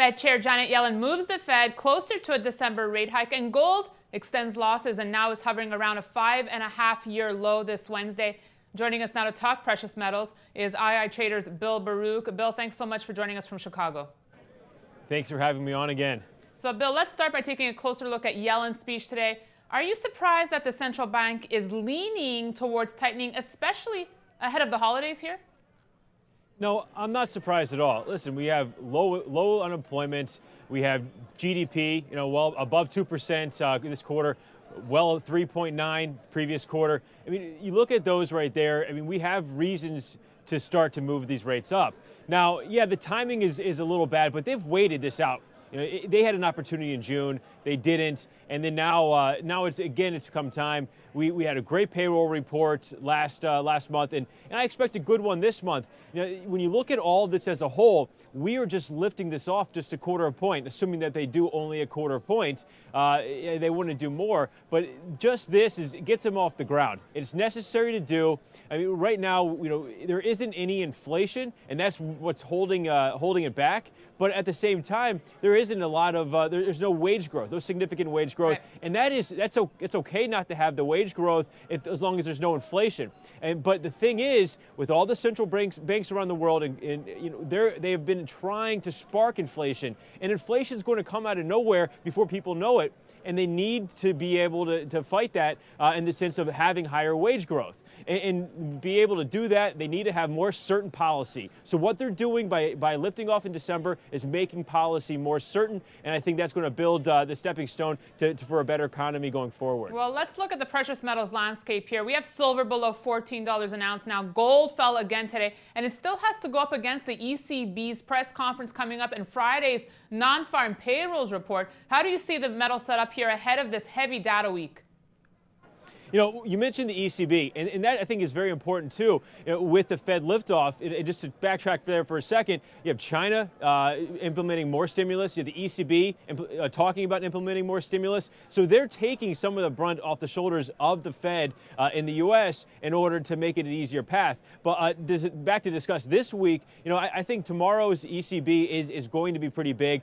Fed Chair Janet Yellen moves the Fed closer to a December rate hike, and gold extends losses and now is hovering around a 5.5-year low this Wednesday. Joining us now to talk precious metals is iiTrader's Bill Baruch. Bill, thanks so much for joining us from Chicago. Thanks for having me on again. So, Bill, let's start by taking a closer look at Yellen's speech today. Are you surprised that the central bank is leaning towards tightening, especially ahead of the holidays here? No, I'm not surprised at all. Listen, we have low unemployment. We have GDP, well above 2% this quarter, well 3.9 previous quarter. I mean, you look at those right there. I mean, we have reasons to start to move these rates up. Now, yeah, the timing is a little bad, but they've waited this out. They had an opportunity in June, they didn't, and then now it's come time. We had a great payroll report last month, and I expect a good one this month. When you look at all of this as a whole, we are just lifting this off just a quarter of a point, assuming that they do only a quarter point. They wouldn't do more, but just this gets them off the ground. It's necessary to do. I mean, right now, there isn't any inflation, and that's what's holding it back. But at the same time, there isn't a lot of there's no wage growth, no significant wage growth, right. And it's okay not to have the wage growth as long as there's no inflation. But the thing is, with all the central banks around the world, they have been trying to spark inflation, and inflation is going to come out of nowhere before people know it. And they need to be able to fight that in the sense of having higher wage growth. And be able to do that, they need to have more certain policy. So what they're doing by lifting off in December is making policy more certain, and I think that's going to build the stepping stone for a better economy going forward. Well, let's look at the precious metals landscape here. We have silver below $14 an ounce now. Gold fell again today, and it still has to go up against the ECB's press conference coming up and Friday's non-farm payrolls report. How do you see the metal set up here ahead of this heavy data week? You mentioned the ECB, and that I think is very important too. With the Fed liftoff, just to backtrack there for a second, you have China implementing more stimulus. You have the ECB talking about implementing more stimulus. So they're taking some of the brunt off the shoulders of the Fed in the U.S. in order to make it an easier path. But back to discuss this week, I think tomorrow's ECB is going to be pretty big.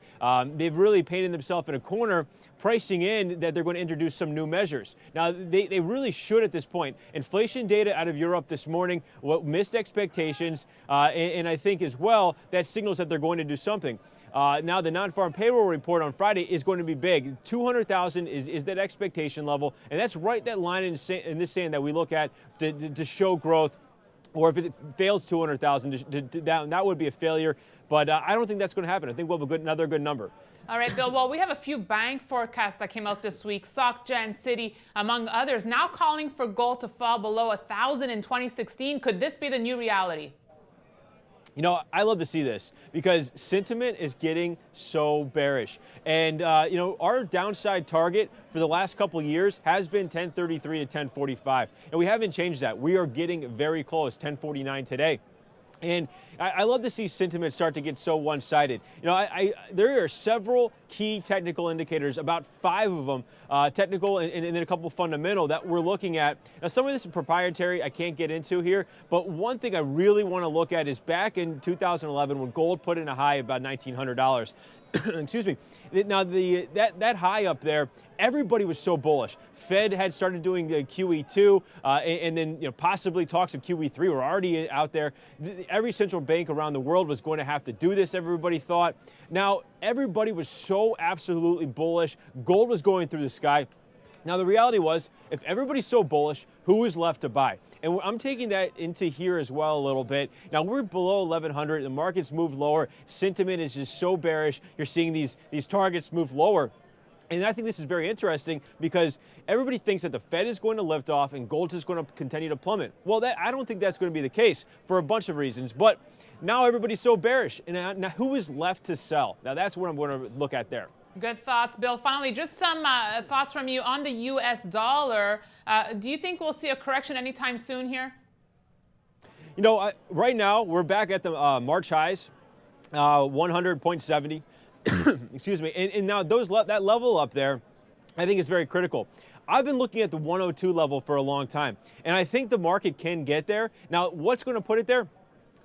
They've really painted themselves in a corner, pricing in that they're going to introduce some new measures. Now, they really should at this point. Inflation data out of Europe this morning missed expectations, and I think as well that signals that they're going to do something. Now, the non-farm payroll report on Friday is going to be big. 200,000 is that expectation level, and that's right that line in this sand that we look at to show growth. Or if it fails 200,000, that would be a failure. But I don't think that's going to happen. I think we'll have another good number. All right, Bill. Well, we have a few bank forecasts that came out this week. SocGen, Citi, among others, now calling for gold to fall below 1,000 in 2016. Could this be the new reality? I love to see this because sentiment is getting so bearish. And, our downside target for the last couple of years has been 1033 to 1045. And we haven't changed that. We are getting very close, 1049 today. And I love to see sentiment start to get so one-sided. There are several key technical indicators, about 5 of them, technical and then a couple fundamental that we're looking at. Now, some of this is proprietary, I can't get into here, but one thing I really want to look at is back in 2011 when gold put in a high of about $1,900. Excuse me. Now, that high up there, everybody was so bullish. Fed had started doing the QE2, and then possibly talks of QE3 were already out there. Every central bank around the world was going to have to do this, everybody thought. Now, everybody was so absolutely bullish. Gold was going through the sky. Now, the reality was, if everybody's so bullish, who is left to buy? And I'm taking that into here as well a little bit. Now, we're below 1,100. The market's moved lower. Sentiment is just so bearish. You're seeing these targets move lower. And I think this is very interesting because everybody thinks that the Fed is going to lift off and gold is going to continue to plummet. Well, I don't think that's going to be the case for a bunch of reasons. But now everybody's so bearish. And now who is left to sell? Now, that's what I'm going to look at there. Good thoughts, Bill. Finally, just some thoughts from you on the U.S. dollar. Do you think we'll see a correction anytime soon here? Right now, we're back at the March highs, 100.70. Excuse me. And now that level up there, I think is very critical. I've been looking at the 102 level for a long time, and I think the market can get there. Now, what's going to put it there?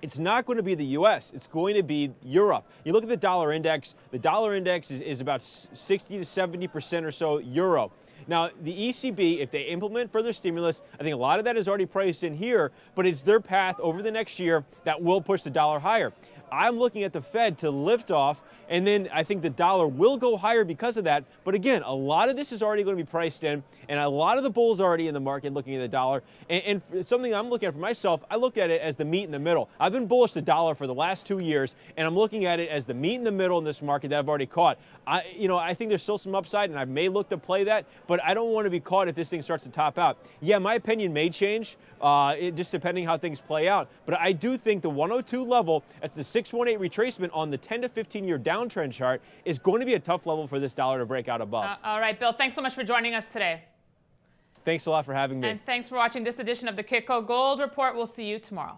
It's not going to be the U.S. It's going to be Europe. You look at the dollar index. The dollar index is about 60 to 70% or so euro. Now, the ECB, if they implement further stimulus, I think a lot of that is already priced in here, but it's their path over the next year that will push the dollar higher. I'm looking at the Fed to lift off, and then I think the dollar will go higher because of that. But again, a lot of this is already going to be priced in, and a lot of the bulls are already in the market looking at the dollar. And something I'm looking at for myself, I look at it as the meat in the middle. I've been bullish the dollar for the last 2 years, and I'm looking at it as the meat in the middle in this market that I've already caught. I think there's still some upside, and I may look to play that, but I don't want to be caught if this thing starts to top out. Yeah, my opinion may change, just depending how things play out. But I do think the 102 level, that's the 618 retracement on the 10 to 15-year downtrend chart, is going to be a tough level for this dollar to break out above. All right, Bill, thanks so much for joining us today. Thanks a lot for having me. And thanks for watching this edition of the Kitco Gold Report. We'll see you tomorrow.